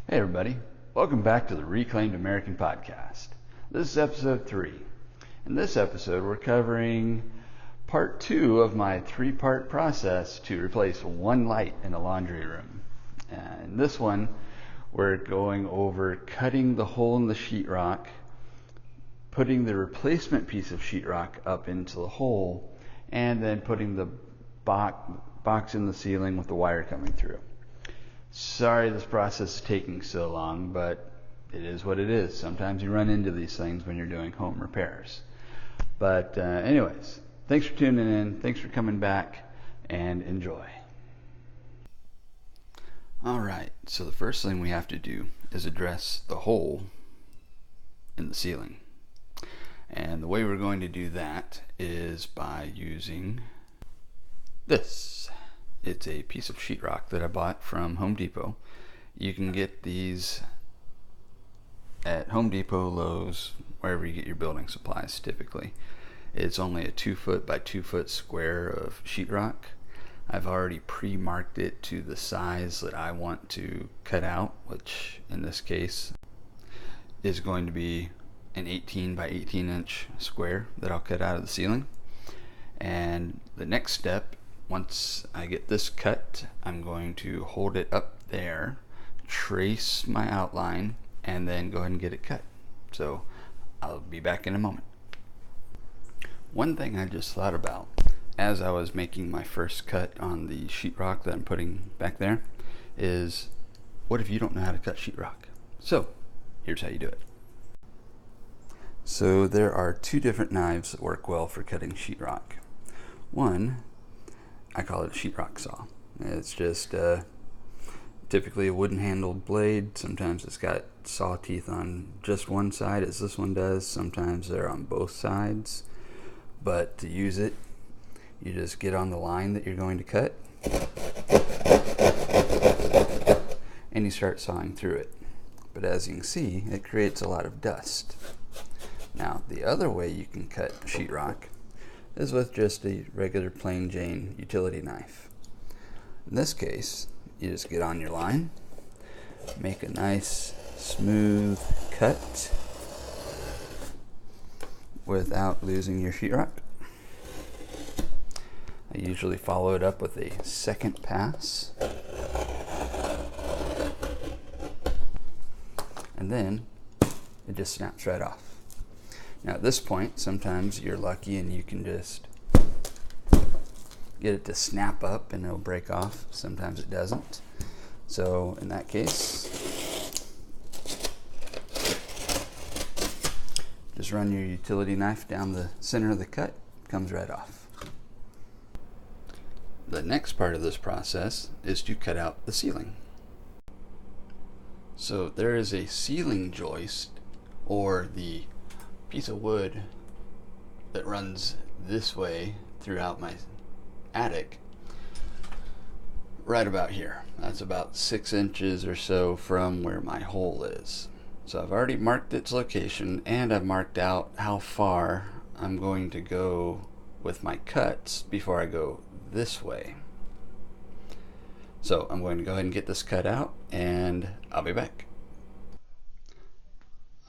Hey everybody, welcome back to the Reclaimed American Podcast. This is episode 3. In this episode we're covering part 2 of my 3-part process to replace one light in a laundry room. In this one we're going over cutting the hole in the sheetrock, putting the replacement piece of sheetrock up into the hole, and then putting the box in the ceiling with the wire coming through. Sorry this process is taking so long, but it is what it is. Sometimes you run into these things when you're doing home repairs. But anyways, thanks for tuning in. Thanks for coming back, and enjoy. Alright, so the first thing we have to do is address the hole in the ceiling. And the way we're going to do that is by using this. It's a piece of sheetrock that I bought from Home Depot. You can get these at Home Depot, Lowe's, wherever you get your building supplies typically. It's only a 2-foot by 2-foot square of sheetrock. I've already pre-marked it to the size that I want to cut out, which in this case is going to be an 18 by 18 inch square that I'll cut out of the ceiling. And the next step, once I get this cut, I'm going to hold it up there, trace my outline, and then go ahead and get it cut. So I'll be back in a moment. One thing I just thought about as I was making my first cut on the sheetrock that I'm putting back there is, what if you don't know how to cut sheetrock? So here's how you do it. So there are 2 different knives that work well for cutting sheetrock. One, I call it a sheetrock saw. It's just typically a wooden handled blade. Sometimes it's got saw teeth on just one side, as this one does. Sometimes they're on both sides. But to use it, you just get on the line that you're going to cut and you start sawing through it. But as you can see, it creates a lot of dust. Now, the other way you can cut sheetrock is with just a regular plain Jane utility knife. In this case, you just get on your line, make a nice smooth cut without losing your sheetrock. I usually follow it up with a second pass, and then it just snaps right off. Now at this point, sometimes you're lucky and you can just get it to snap up and it'll break off. Sometimes it doesn't. So in that case, just run your utility knife down the center of the cut, it comes right off. The next part of this process is to cut out the ceiling. So there is a ceiling joist, or the piece of wood that runs this way throughout my attic, right about here. That's about 6 inches or so from where my hole is. So I've already marked its location, and I've marked out how far I'm going to go with my cuts before I go this way. So I'm going to go ahead and get this cut out, and I'll be back.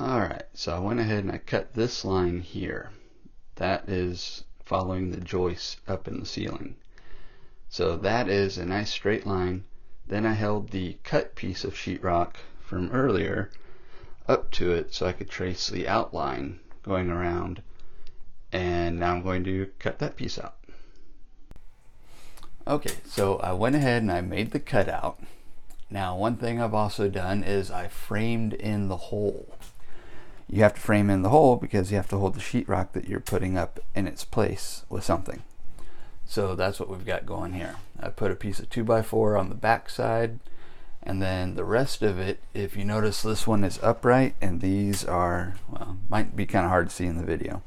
Alright, so I went ahead and I cut this line here. That is following the joist up in the ceiling. So that is a nice straight line. Then I held the cut piece of sheetrock from earlier up to it so I could trace the outline going around. And now I'm going to cut that piece out. Okay, so I went ahead and I made the cutout. Now one thing I've also done is I framed in the hole. You have to frame in the hole because you have to hold the sheetrock that you're putting up in its place with something. So that's what we've got going here. I put a piece of 2x4 on the back side, and then the rest of it, if you notice, this one is upright and these are, well, might be kind of hard to see in the video,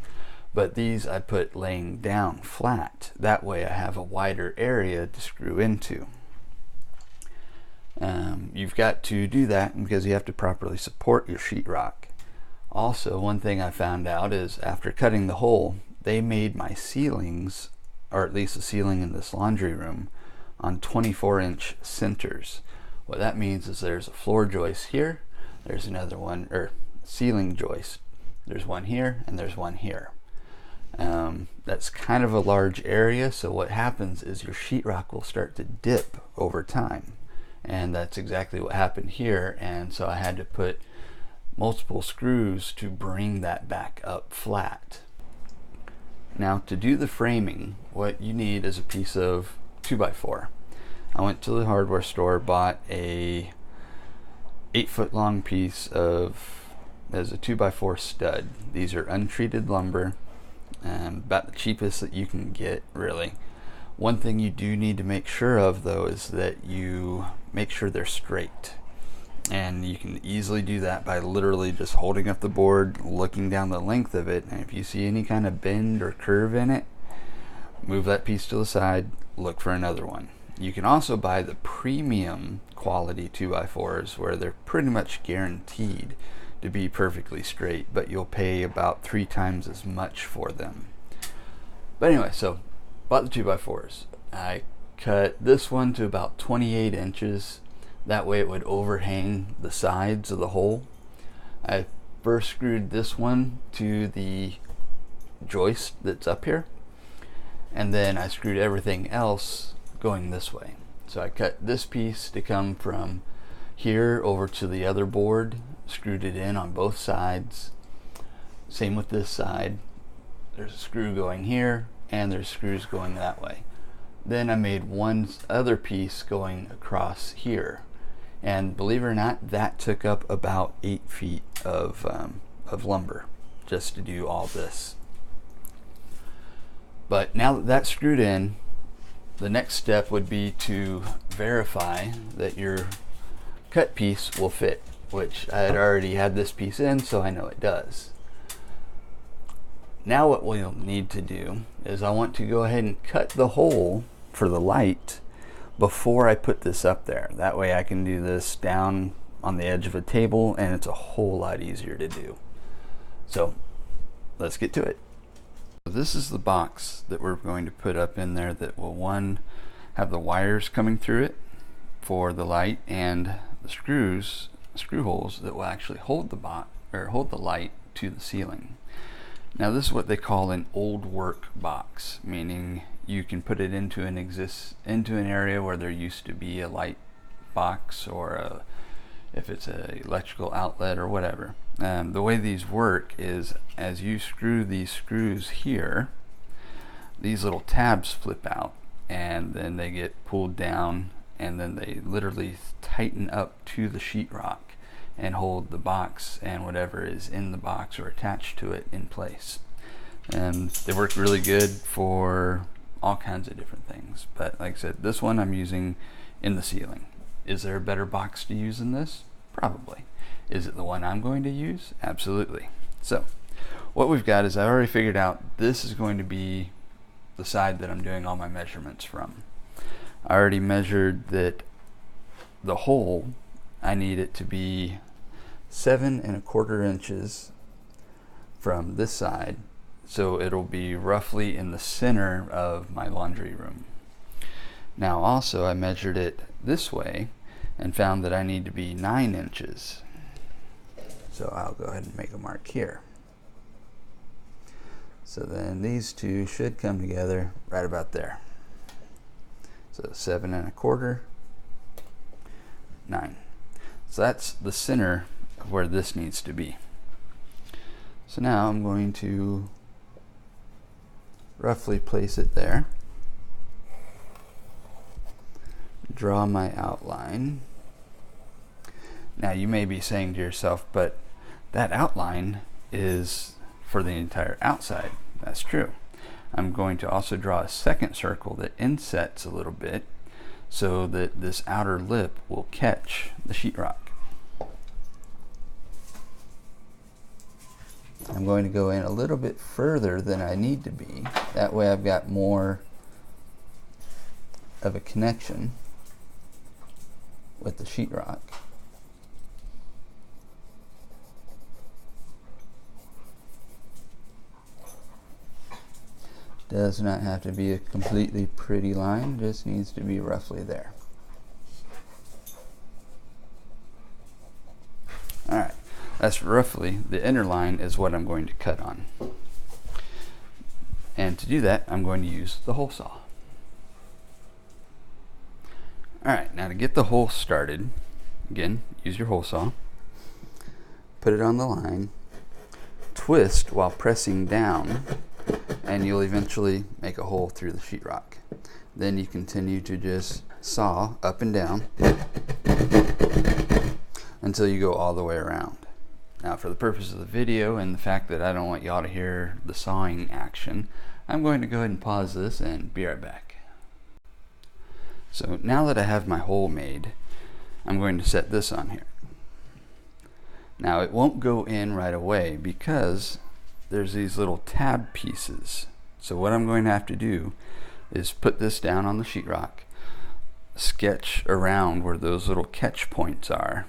but these I put laying down flat. That way I have a wider area to screw into. You've got to do that because you have to properly support your sheetrock. Also, one thing I found out is after cutting the hole, they made my ceilings, or at least the ceiling in this laundry room, on 24-inch centers, What that means is there's a floor joist here, there's another one, or ceiling joist. There's one here and there's one here. That's kind of a large area, so what happens is your sheetrock will start to dip over time, and that's exactly what happened here. And so I had to put multiple screws to bring that back up flat. Now, to do the framing, what you need is a piece of 2x4. I went to the hardware store, bought a 8-foot long piece as a 2x4 stud. These are untreated lumber, about the cheapest that you can get, really. One thing you do need to make sure of, though, is that you make sure they're straight. And you can easily do that by literally just holding up the board, looking down the length of it, and if you see any kind of bend or curve in it, move that piece to the side, look for another one. You can also buy the premium quality 2x4s where they're pretty much guaranteed to be perfectly straight, but you'll pay about 3 times as much for them. But anyway, so bought the 2x4s. I cut this one to about 28 inches. That way it would overhang the sides of the hole. I first screwed this one to the joist that's up here, and then I screwed everything else going this way. So I cut this piece to come from here over to the other board, screwed it in on both sides. Same with this side. There's a screw going here and there's screws going that way. Then I made one other piece going across here, and believe it or not, that took up about 8 feet of lumber just to do all this. But now that that's screwed in, the next step would be to verify that your cut piece will fit, which I had already had this piece in, so I know it does. Now what we'll need to do is I want to go ahead and cut the hole for the light before I put this up there. That way I can do this down on the edge of a table, and it's a whole lot easier to do. So let's get to it. This is the box that we're going to put up in there that will, one, have the wires coming through it for the light, and the screw holes that will actually hold the box or hold the light to the ceiling. Now this is what they call an old work box, meaning you can put it into an area where there used to be a light box, or if it's an electrical outlet or whatever. The way these work is, as you screw these screws here, these little tabs flip out, and then they get pulled down, and then they literally tighten up to the sheetrock and hold the box and whatever is in the box or attached to it in place. And they work really good for all kinds of different things. But like I said, this one I'm using in the ceiling. Is there a better box to use than this? Probably. Is it the one I'm going to use? Absolutely. So what we've got is I already figured out this is going to be the side that I'm doing all my measurements from. I already measured that the hole, I need it to be 7 1/4 inches from this side, so it'll be roughly in the center of my laundry room. Now also I measured it this way and found that I need to be 9 inches. So I'll go ahead and make a mark here. So then these two should come together right about there. So 7 1/4, 9. So that's the center of where this needs to be. So now I'm going to roughly place it there. Draw my outline. Now you may be saying to yourself, but that outline is for the entire outside. That's true. I'm going to also draw a second circle that insets a little bit so that this outer lip will catch the sheetrock. I'm going to go in a little bit further than I need to be. That way I've got more of a connection with the sheetrock. Does not have to be a completely pretty line, just needs to be roughly there. That's roughly, the inner line is what I'm going to cut on. And to do that, I'm going to use the hole saw. Alright, now to get the hole started, again, use your hole saw. Put it on the line. Twist while pressing down, and you'll eventually make a hole through the sheetrock. Then you continue to just saw up and down until you go all the way around. Now, for the purpose of the video and the fact that I don't want y'all to hear the sawing action, I'm going to go ahead and pause this and be right back. So now that I have my hole made, I'm going to set this on here. Now it won't go in right away because there's these little tab pieces. So what I'm going to have to do is put this down on the sheetrock, sketch around where those little catch points are,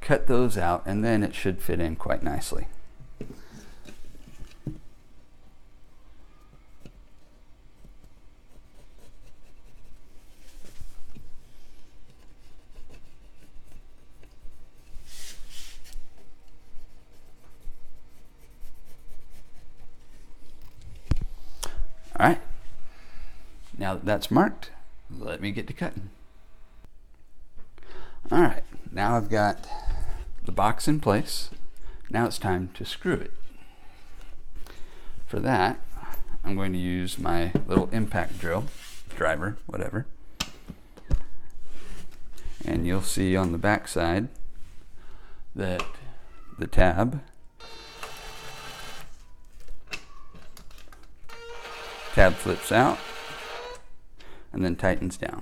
cut those out, and then it should fit in quite nicely. Alright, now that that's marked, let me get to cutting. Alright, now I've got the box in place. Now it's time to screw it. For that, I'm going to use my little impact drill, driver, whatever. And you'll see on the back side that the tab flips out and then tightens down.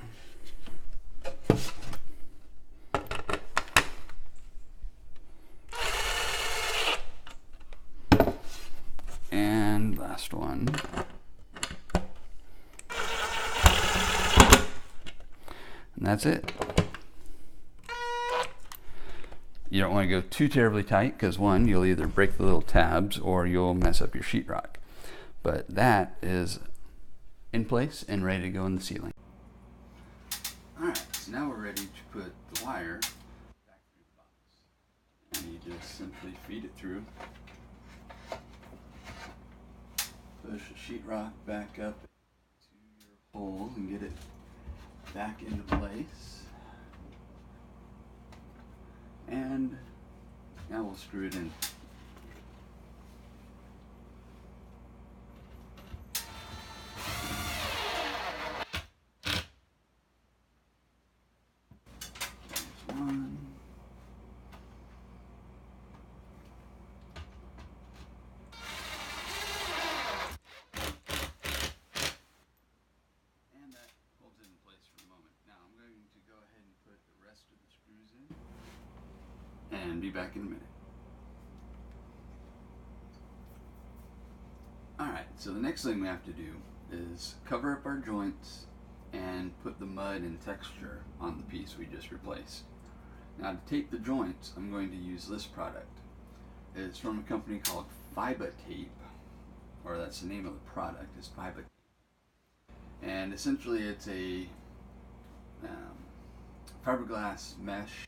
And last one. And that's it. You don't want to go too terribly tight because one, you'll either break the little tabs or you'll mess up your sheetrock. But that is in place and ready to go in the ceiling. Alright, so now we're ready to put the wire back through the box. And you just simply feed it through. Push the sheetrock back up to your hole and get it back into place. And now we'll screw it in. One. And that holds it in place for a moment. Now I'm going to go ahead and put the rest of the screws in and be back in a minute. Alright, so the next thing we have to do is cover up our joints and put the mud and texture on the piece we just replaced. Now to tape the joints, I'm going to use this product. It's from a company called Fiba Tape, or that's the name of the product, is Fiba Tape. And essentially it's a fiberglass mesh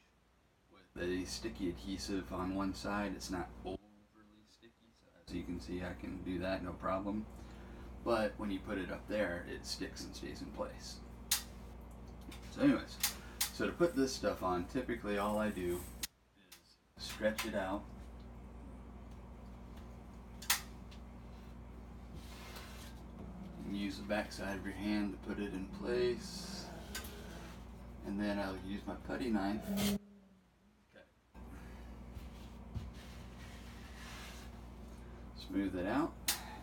with a sticky adhesive on one side. It's not overly sticky, so as you can see I can do that no problem. But when you put it up there, it sticks and stays in place. So anyways, so to put this stuff on, typically all I do is stretch it out. And use the back side of your hand to put it in place. And then I'll use my putty knife. Okay. Smooth it out,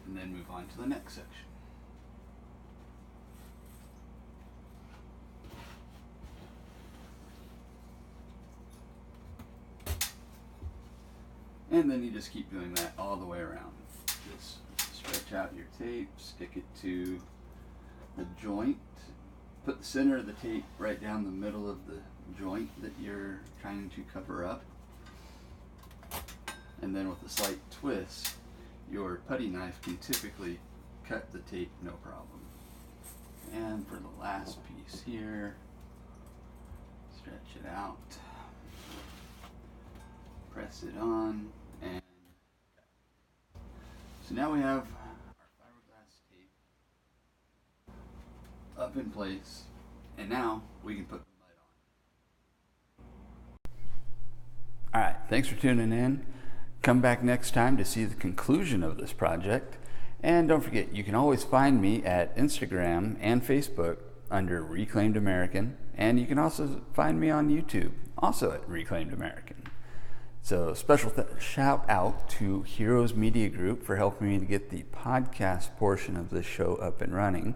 and then move on to the next section. And then you just keep doing that all the way around. Just stretch out your tape, stick it to the joint. Put the center of the tape right down the middle of the joint that you're trying to cover up. And then with a slight twist, your putty knife can typically cut the tape no problem. And for the last piece here, stretch it out. Press press it on, and so now we have our fiberglass tape up in place, and now we can put the mud on. Alright, thanks for tuning in. Come back next time to see the conclusion of this project. And don't forget, you can always find me at Instagram and Facebook under Reclaimed American, and you can also find me on YouTube, also at Reclaimed American. So special shout out to Heroes Media Group for helping me to get the podcast portion of this show up and running.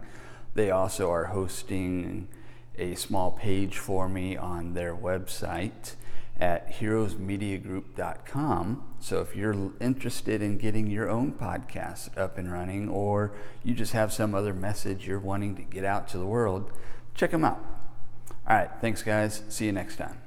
They also are hosting a small page for me on their website at heroesmediagroup.com. So if you're interested in getting your own podcast up and running, or you just have some other message you're wanting to get out to the world, check them out. All right, thanks guys. See you next time.